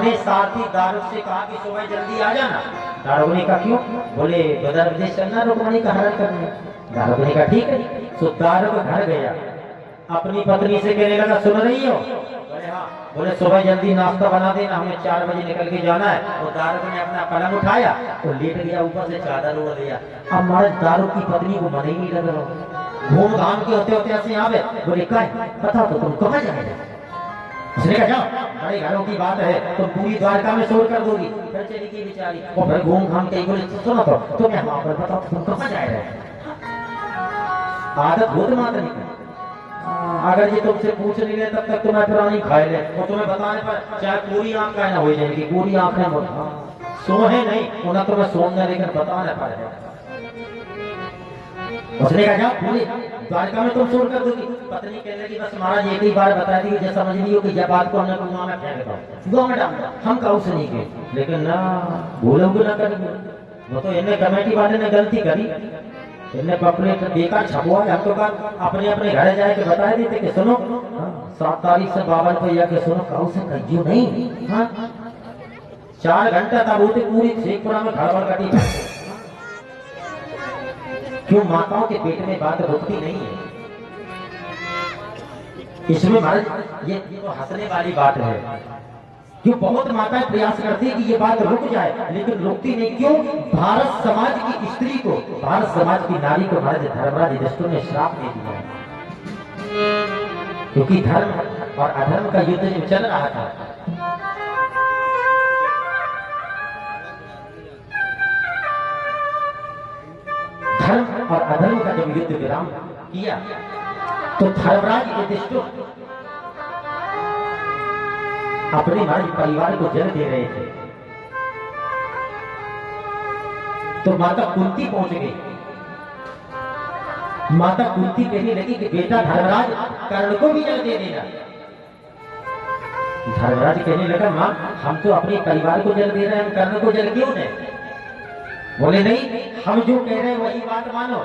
अपने साथी दारुक से कहा कि सुबह जल्दी आ जाना। दारुक ने कहा क्यों? बोले बदर विदेश चलना रुक्मणी का हरण करने। दारुक ने कहा ठीक है। सो दारुक घर गया, अपनी पत्नी से कहने लगा सुन रही हो? बोले हाँ। बोले सुबह जल्दी नाश्ता बना देना, हमें 4 बजे निकल के जाना है। और दारुक ने अपना पलंग उठाया और लेट गया, ऊपर से चादर ओढ़ लिया। अब महाराज दारुक की पत्नी को मन ही नहीं लग रहा, घूम घाम के होते होते ऐसे यहाँ पे। बोले क्या पता तो तुम कहाँ जाएगा? उसने कहा जाओ, बड़े घरों की बात है, तुम पूरी द्वारका में शोर कर दोगी। फिर चली गई बेचारी और फिर घूम घाम के बोले सुनो तो तुम्हें वहां पर बताओ तुम कहाँ जा रहे हो? आदत बहुत मात्र नहीं। अगर ये तुमसे पूछ नहीं ले तब तक तुम्हें पुरानी खाए ले, और तुम्हें बताने पर चाहे पूरी आंख का ना हो जाएगी, पूरी आंखें सोहे नहीं उन्हें तुम्हें सोने लेकिन बताने पड़ेगा। उसने कहा जाओ पूरी द्वारका में तुम शोर कर दोगी। पत्नी कहने लगी बस महाराज एक ही बार बता दी, जैसा समझ लियो कि यह बात को हमने कुआं में फेंक दो, कुआं में डाल दो, हम काऊ से नहीं गए। लेकिन ना भूलोगे ना करेंगे, वो तो इन्हें कमेटी वाले ने गलती करी, इन्हें पपले बेकार छपवाए। हम तो अपने अपने घर जाए के बता देते कि सुनो 7 तारीख से 52 रुपया के सुनो काऊ से कहियो नहीं। हाँ 4 घंटा तब होते पूरी शेखपुरा में खड़बड़ कटी। क्यों? माताओं के पेट में बात रुकती नहीं है। इसमें महाराज ये तो हंसने वाली बात है। क्यों? बहुत माताएं प्रयास करती है कि ये बात रुक जाए, लेकिन रुकती नहीं। क्यों? भारत समाज की स्त्री को, भारत समाज की नारी को महाराज धर्मराज युधिष्ठिर ने श्राप दे दिया है। क्योंकि धर्म और अधर्म का युद्ध जो चल रहा था, धर्म और अधर्म का जब युद्ध विराम किया तो धर्मराज युधिष्ठिर अपने महाराज परिवार को जन्म दे रहे थे। तो माता कुंती पहुंच गई। माता कुंती कहने लगी कि बेटा धर्मराज कर्ण को भी जन्म दे देना। धर्मराज कहने लगा मां हम तो अपने परिवार को जन्म दे रहे हैं, हम कर्ण को जन्म क्यों दें? बोले नहीं हम जो कह रहे हैं वही बात मानो।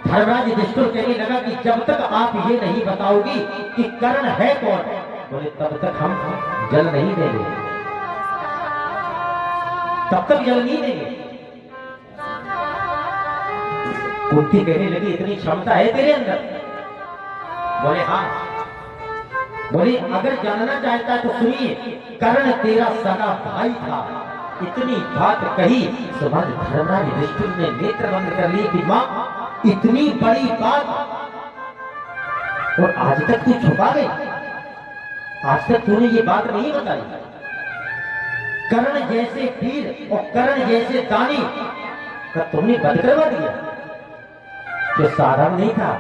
धर्मराज युधिष्ठिर कहने लगा कि जब तक आप ये नहीं बताओगी कि कर्ण है कौन, बोले तब तक हम जल नहीं देंगे, तब तक जल नहीं देंगे। कुंती कहने लगी इतनी क्षमता है तेरे अंदर? बोले हाँ। बोले अगर जानना चाहता है तो सुनिए, कर्ण तेरा सगा भाई था। इतनी बात कही सुबह धर्मराज युधिष्ठिर ने नेत्र बंद कर लिए कि मां इतनी बड़ी बात और आज तक तू छुपा गई, आज तक तूने ये बात नहीं बताई। कर्ण जैसे वीर और कर्ण जैसे दानी का तुमने बंद करवा दिया, जो साधारण नहीं था।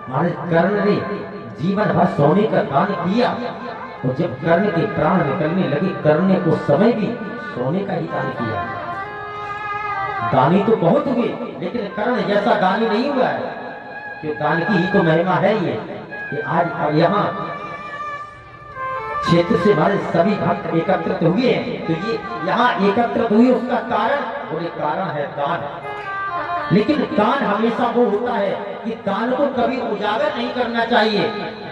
हमारे कर्ण ने जीवन भर सोने का दान किया, और जब कर्ण के प्राण निकलने लगे कर्ण ने उस समय भी सोने का ही दान किया। दानी तो बहुत हुए लेकिन कर्ण जैसा दानी नहीं हुआ है, कि दान की ही तो महिमा है ये कि आज यहाँ क्षेत्र से हमारे सभी भक्त एकत्रित हुए हैं। तो ये यहाँ एकत्रित हुए उसका कारण, बोले कारण है दान। लेकिन दान हमेशा वो होता है कि दान को कभी उजागर नहीं करना चाहिए।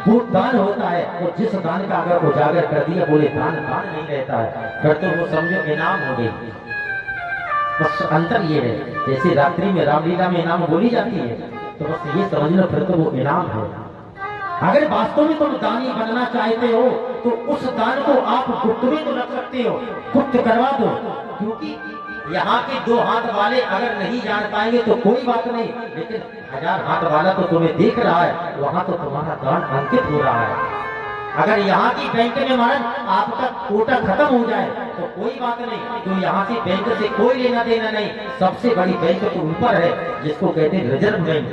वो दान होता है और जिस दान का अगर उजागर कर दिया बोले दान दान नहीं रहता है, फिर तो वो समझो इनाम हो गई। बस अंतर ये है, जैसे रात्रि में रामलीला में इनाम बोली जाती है, तो बस ये समझ लो फिर तो वो इनाम है। अगर वास्तव में तुम दानी बनना चाहते हो तो उस दान को आप गुप्त में तो रख सकते हो, गुप्त करवा दो। क्योंकि यहाँ के 2 हाथ वाले अगर नहीं जान पाएंगे तो कोई बात नहीं, लेकिन 1000 हाथ वाला तो तुम्हें देख रहा है, वहां तो तुम्हारा दान अंकित हो रहा है। अगर यहाँ की बैंक में महाराज आपका कोटा खत्म हो जाए तो कोई बात नहीं, तो यहाँ से बैंक से कोई लेना देना नहीं। सबसे बड़ी बैंक तो ऊपर है जिसको कहते हैं रिजर्व बैंक।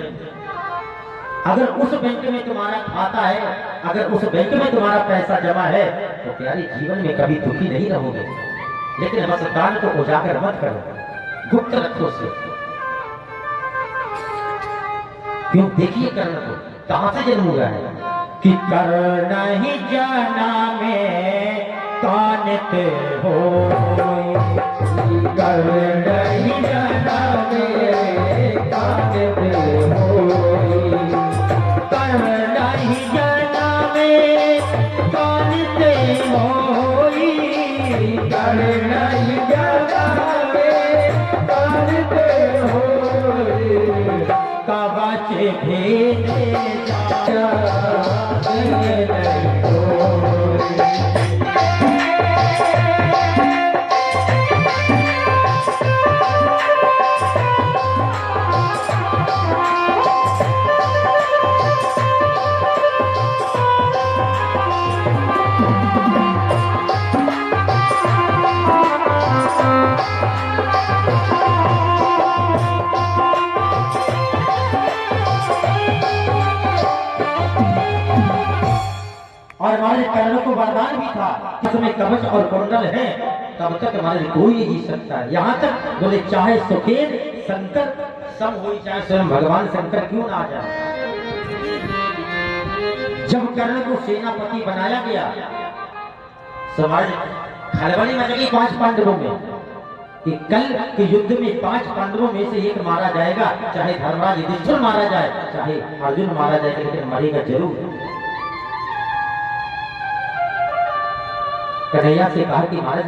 अगर उस बैंक में तुम्हारा खाता है, अगर उस बैंक में तुम्हारा पैसा जमा है तो प्यारे जीवन में कभी दुखी नहीं रहोगे। लेकिन बस दान को उजागर मत करो, गुप्त रखो से। क्यों? देखिए कर्ण को कहां से जन्म हुआ है कि कर्ण ही जाना में कानित हो, कर्ण ही जाना में कानित हो, कर्ण ही जाना में कानित हो। अरे नहीं गवावे करते हो कबाचे भेजे जा नहीं हो। और हमारे पैरों को वरदान भी था कि तुम्हें कवच और कुंडल है तब तक हमारे कोई नहीं जी सकता। यहाँ तक बोले चाहे सुखेन शंकर सम हो चाहे स्वयं भगवान शंकर क्यों ना आ जाए। जब कर्ण को सेनापति बनाया गया समाज खलबली मच गई 5 पांडवों में कि कल के युद्ध में 5 पांडवों में से एक मारा जाएगा, चाहे धर्मराज युधिष्ठिर मारा जाए चाहे अर्जुन मारा जाए, लेकिन मरेगा जरूर। कन्हैया से कहा कि महाराज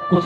कुछ